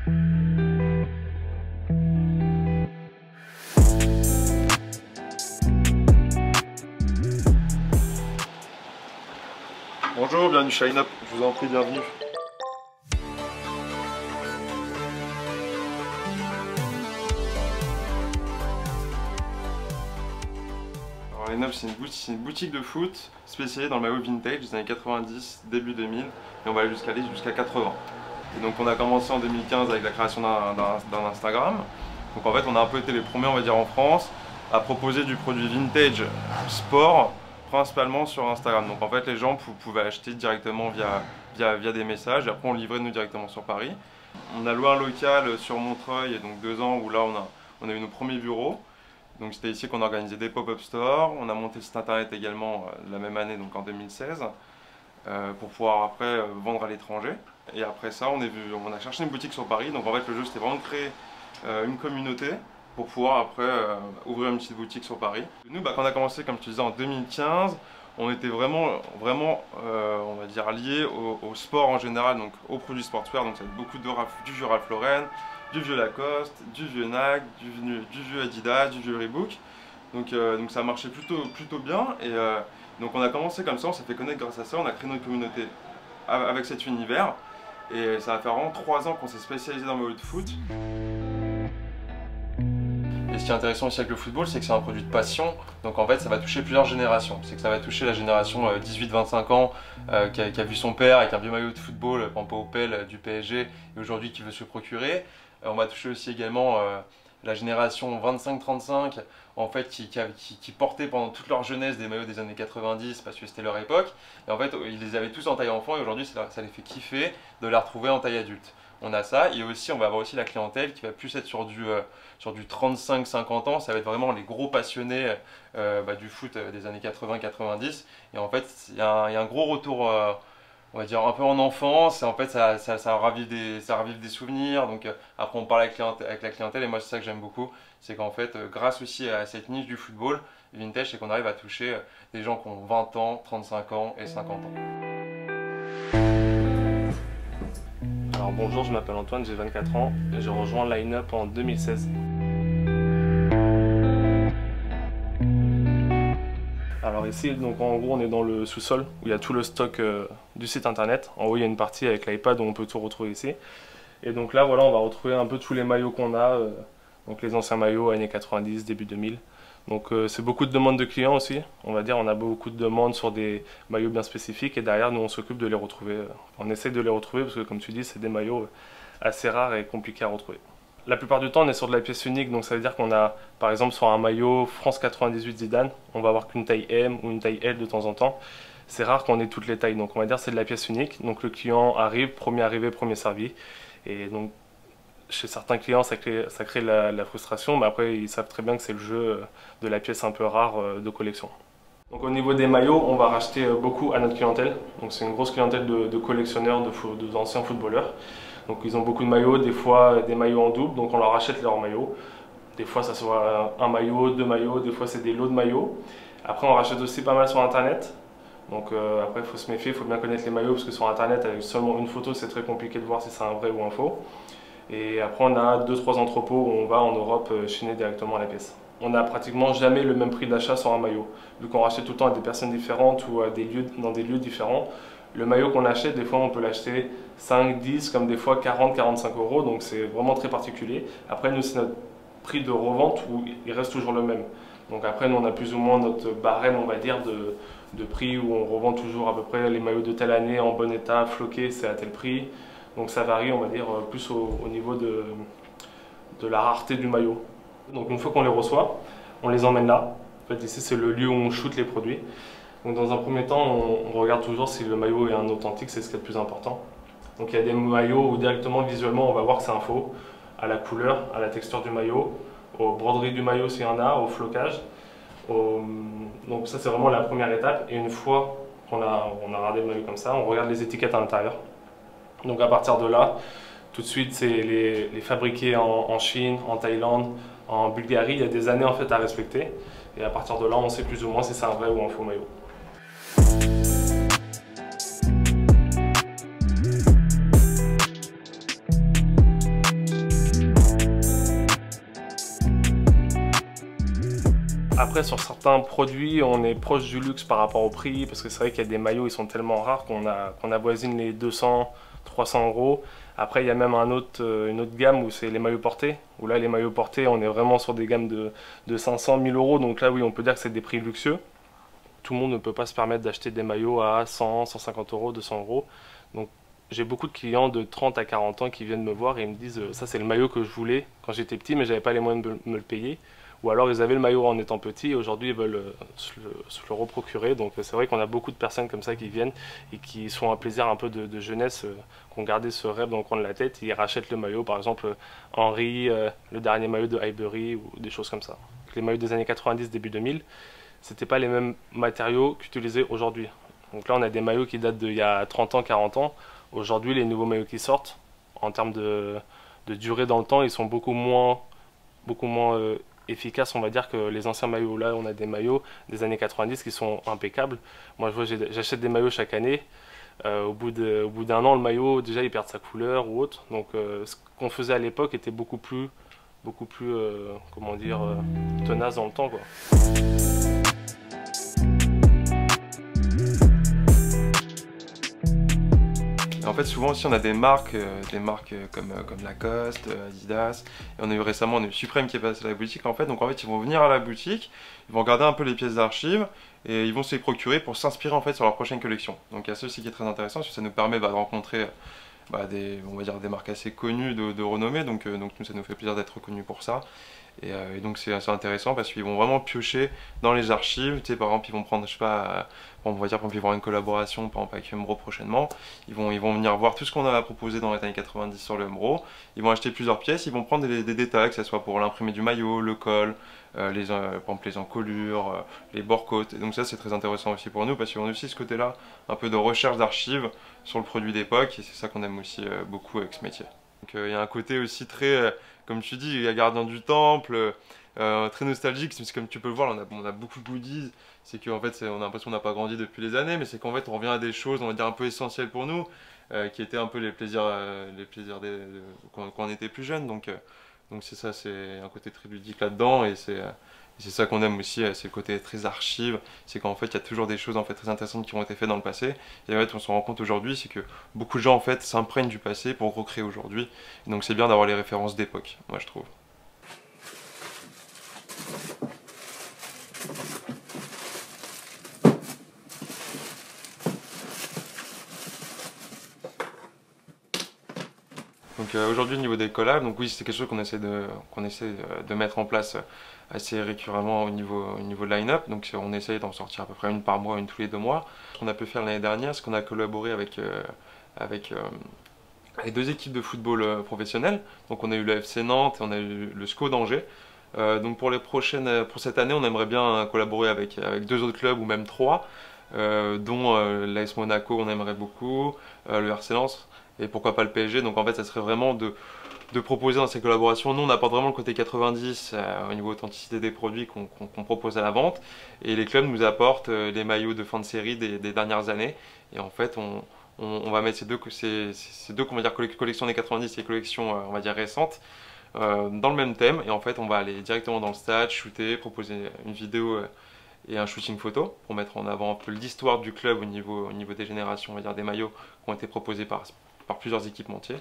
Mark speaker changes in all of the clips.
Speaker 1: Bonjour, bienvenue chez Line Up, je vous en prie, bienvenue. Alors Line Up, c'est une boutique de foot spécialisée dans le maillot vintage des années 90, début 2000, et on va aller jusqu'à 80. Et donc on a commencé en 2015 avec la création d'un Instagram. Donc en fait on a un peu été les premiers, on va dire, en France à proposer du produit vintage sport principalement sur Instagram. Donc en fait les gens pouvaient acheter directement via des messages et après on livrait nous directement sur Paris. On a loué un local sur Montreuil, et donc 2 ans où là on a eu nos premiers bureaux. Donc c'était ici qu'on organisait des pop-up stores. On a monté le site internet également la même année, donc en 2016, pour pouvoir après vendre à l'étranger. Et après ça on a cherché une boutique sur Paris. Donc en fait le jeu c'était vraiment de créer une communauté pour pouvoir après ouvrir une petite boutique sur Paris. Nous, quand on a commencé, comme je te disais, en 2015, on était vraiment on va dire, liés au sport en général, donc aux produits sportswear. Donc ça va être beaucoup du vieux Ralph Lauren, du vieux Lacoste, du vieux Nike, du vieux Adidas, du vieux Reebok. Donc ça marchait plutôt bien. Et donc on a commencé comme ça, on s'est fait connaître grâce à ça, on a créé notre communauté avec cet univers. Et ça va faire vraiment 3 ans qu'on s'est spécialisé dans le maillot de foot. Et ce qui est intéressant aussi avec le football, c'est que c'est un produit de passion. Donc en fait, ça va toucher plusieurs générations. C'est que ça va toucher la génération 18-25 ans qui a vu son père avec un vieux maillot de football, Pampo Opel du PSG, et aujourd'hui qui veut se le procurer. On va toucher aussi également la génération 25-35, en fait, qui portait pendant toute leur jeunesse des maillots des années 90 parce que c'était leur époque. Et en fait, ils les avaient tous en taille enfant et aujourd'hui, ça les fait kiffer de les retrouver en taille adulte. On a ça, et aussi on va avoir aussi la clientèle qui va plus être sur du 35-50 ans. Ça va être vraiment les gros passionnés du foot des années 80-90. Et en fait, il y a un gros retour, on va dire, un peu en enfance. Et en fait, ça ravive des souvenirs. Donc après, on parle avec la clientèle, et moi c'est ça que j'aime beaucoup. C'est qu'en fait, grâce aussi à cette niche du football vintage, c'est qu'on arrive à toucher des gens qui ont 20 ans, 35 ans et 50 ans.
Speaker 2: Alors bonjour, je m'appelle Antoine, j'ai 24 ans et j'ai rejoint Line Up en 2016. Alors ici, donc en gros, on est dans le sous-sol où il y a tout le stock du site internet. En haut, il y a une partie avec l'iPad où on peut tout retrouver ici. Et donc là, voilà, on va retrouver un peu tous les maillots qu'on a, donc les anciens maillots années 90, début 2000. Donc c'est beaucoup de demandes de clients aussi, on va dire, on a beaucoup de demandes sur des maillots bien spécifiques et derrière nous on s'occupe de les retrouver. On essaie de les retrouver parce que comme tu dis c'est des maillots assez rares et compliqués à retrouver. La plupart du temps on est sur de la pièce unique, donc ça veut dire qu'on a par exemple sur un maillot France 98 Zidane, on va avoir qu'une taille M ou une taille L de temps en temps. C'est rare qu'on ait toutes les tailles, donc on va dire c'est de la pièce unique, donc le client arrive, premier arrivé, premier servi. Et donc chez certains clients, ça crée la frustration, mais après, ils savent très bien que c'est le jeu de la pièce un peu rare de collection. Donc au niveau des maillots, on va racheter beaucoup à notre clientèle. Donc c'est une grosse clientèle de collectionneurs, d'anciens footballeurs. Donc ils ont beaucoup de maillots, des fois des maillots en double, donc on leur achète leurs maillots. Des fois ça soit un maillot, 2 maillots, des fois c'est des lots de maillots. Après on rachète aussi pas mal sur internet. Donc après il faut se méfier, il faut bien connaître les maillots parce que sur internet avec seulement une photo c'est très compliqué de voir si c'est un vrai ou un faux. Et après on a 2-3 entrepôts où on va en Europe chiner directement à la pièce. On n'a pratiquement jamais le même prix d'achat sur un maillot. Vu qu'on rachète tout le temps à des personnes différentes ou dans des lieux différents, le maillot qu'on achète, des fois on peut l'acheter 5, 10, comme des fois 40, 45 €, donc c'est vraiment très particulier. Après nous c'est notre prix de revente où il reste toujours le même. Donc après nous on a plus ou moins notre barème on va dire de prix où on revend toujours à peu près les maillots de telle année en bon état, floqués, c'est à tel prix. Donc ça varie, on va dire, plus au niveau de la rareté du maillot. Donc une fois qu'on les reçoit, on les emmène là. En fait, ici, c'est le lieu où on shoot les produits. Donc dans un premier temps, on regarde toujours si le maillot est un authentique, c'est ce qui est le plus important. Donc il y a des maillots où directement, visuellement, on va voir que c'est un faux, à la couleur, à la texture du maillot, aux broderies du maillot s'il y en a, au flocage. Donc ça, c'est vraiment la première étape. Et une fois qu'on a regardé le maillot comme ça, on regarde les étiquettes à l'intérieur. Donc à partir de là, tout de suite, c'est les fabriquer en Chine, en Thaïlande, en Bulgarie. Il y a des années en fait à respecter. Et à partir de là, on sait plus ou moins si c'est un vrai ou un faux maillot. Après, sur certains produits, on est proche du luxe par rapport au prix, parce que c'est vrai qu'il y a des maillots, ils sont tellement rares qu'on avoisine les 200, 300 euros. Après, il y a même une autre gamme où c'est les maillots portés, où là, les maillots portés, on est vraiment sur des gammes de 500, 1000 euros. Donc là, oui, on peut dire que c'est des prix luxueux. Tout le monde ne peut pas se permettre d'acheter des maillots à 100, 150 euros, 200 euros. Donc, j'ai beaucoup de clients de 30 à 40 ans qui viennent me voir et ils me disent ça c'est le maillot que je voulais quand j'étais petit mais j'avais pas les moyens de me le payer. Ou alors ils avaient le maillot en étant petit et aujourd'hui ils veulent se le reprocurer. Donc c'est vrai qu'on a beaucoup de personnes comme ça qui viennent et qui sont un plaisir un peu de jeunesse, qui ont gardé ce rêve dans le coin de la tête. Ils rachètent le maillot, par exemple Henry, le dernier maillot de Highbury ou des choses comme ça. Les maillots des années 90, début 2000, c'était pas les mêmes matériaux qu'utilisés aujourd'hui. Donc là on a des maillots qui datent d'il y a 30 ans, 40 ans. Aujourd'hui, les nouveaux maillots qui sortent, en termes de durée dans le temps, ils sont beaucoup moins efficaces, on va dire, que les anciens maillots. Là, on a des maillots des années 90 qui sont impeccables. Moi, j'achète des maillots chaque année. Au bout d'un an, le maillot, déjà, il perd sa couleur ou autre. Donc, ce qu'on faisait à l'époque était beaucoup plus comment dire, tenace dans le temps, quoi.
Speaker 1: En fait, souvent aussi, on a des marques comme Lacoste, Adidas. Et on a eu récemment Supreme qui est passé à la boutique. En fait, donc ils vont venir à la boutique, ils vont regarder un peu les pièces d'archives et ils vont se les procurer pour s'inspirer en fait sur leur prochaine collection. Donc il y a ça aussi qui est très intéressant, parce que ça nous permet de rencontrer on va dire des marques assez connues de renommée. Donc nous, ça nous fait plaisir d'être reconnus pour ça. Et donc c'est assez intéressant parce qu'ils vont vraiment piocher dans les archives. Tu sais, par exemple, ils vont prendre, je sais pas, on va dire par exemple, ils vont avoir une collaboration par exemple avec Umbro prochainement. Ils vont venir voir tout ce qu'on a proposé dans les années 90 sur le Umbro. Ils vont acheter plusieurs pièces, ils vont prendre des détails, que ce soit pour l'imprimer du maillot, le col, par exemple les encolures, les bords-côtes. Et donc ça c'est très intéressant aussi pour nous parce qu'on a aussi ce côté-là, un peu de recherche d'archives sur le produit d'époque, et c'est ça qu'on aime aussi beaucoup avec ce métier. Donc il y a un côté aussi très, comme tu dis, gardien du temple, très nostalgique, parce que comme tu peux le voir, on a beaucoup de goodies. C'est qu'en fait, on a l'impression qu'on n'a pas grandi depuis les années, mais c'est qu'en fait, on revient à des choses, on va dire, un peu essentielles pour nous, qui étaient un peu les plaisirs quand on était plus jeune. Donc c'est ça, c'est un côté très ludique là-dedans, et c'est ça qu'on aime aussi, c'est le côté très archive. C'est qu'en fait, il y a toujours des choses en fait très intéressantes qui ont été faites dans le passé. Et en fait, on se rend compte aujourd'hui, c'est que beaucoup de gens en fait s'imprègnent du passé pour recréer aujourd'hui. Donc c'est bien d'avoir les références d'époque, moi je trouve. Donc aujourd'hui au niveau des collabs, donc oui c'est quelque chose qu'on essaie de mettre en place assez récurremment au niveau de line-up. Donc on essaie d'en sortir à peu près une par mois, une tous les 2 mois. Ce qu'on a pu faire l'année dernière, c'est qu'on a collaboré avec les 2 équipes de football professionnelles. Donc on a eu le FC Nantes et on a eu le SCO d'Angers. Donc pour cette année, on aimerait bien collaborer avec 2 autres clubs ou même 3, dont l'AS Monaco, on aimerait beaucoup, le RC Lens et pourquoi pas le PSG. Donc en fait, ça serait vraiment de proposer dans ces collaborations. Nous, on apporte vraiment le côté 90 au niveau authenticité des produits qu'on propose à la vente, et les clubs nous apportent les maillots de fin de série des dernières années. Et en fait, on va mettre ces deux on va dire, collections des 90 et collections on va dire récentes dans le même thème, et en fait on va aller directement dans le stade, shooter, proposer une vidéo et un shooting photo pour mettre en avant un peu l'histoire du club au niveau des générations, on va dire des maillots qui ont été proposés par plusieurs équipementiers.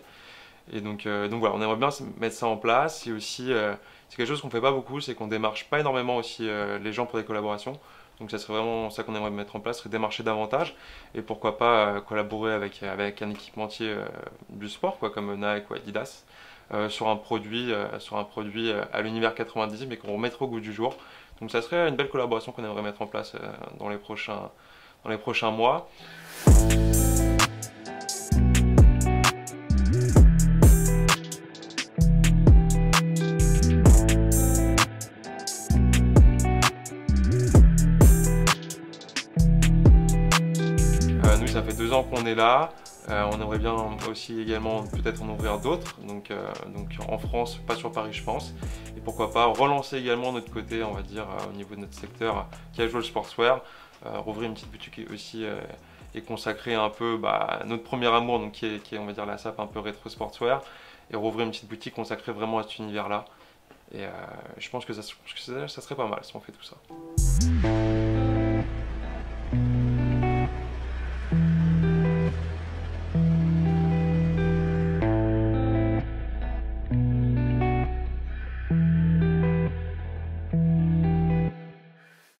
Speaker 1: Et donc voilà, on aimerait bien mettre ça en place. Et aussi, c'est quelque chose qu'on fait pas beaucoup, c'est qu'on démarche pas énormément aussi les gens pour des collaborations. Donc ça serait vraiment ça qu'on aimerait mettre en place, serait démarcher davantage, et pourquoi pas collaborer avec un équipementier du sport, quoi, comme Nike ou Adidas, sur un produit à l'univers 90, mais qu'on remettrait au goût du jour. Donc ça serait une belle collaboration qu'on aimerait mettre en place dans les prochains mois. Nous, ça fait 2 ans qu'on est là. On aimerait bien aussi également peut-être en ouvrir d'autres, donc en France, pas sur Paris je pense, et pourquoi pas relancer également notre côté, on va dire, au niveau de notre secteur casual sportswear, rouvrir une petite boutique aussi et consacrer un peu notre premier amour, donc qui est on va dire la SAP un peu rétro sportswear, et rouvrir une petite boutique consacrée vraiment à cet univers là. Et je pense que ça serait pas mal si on fait tout ça.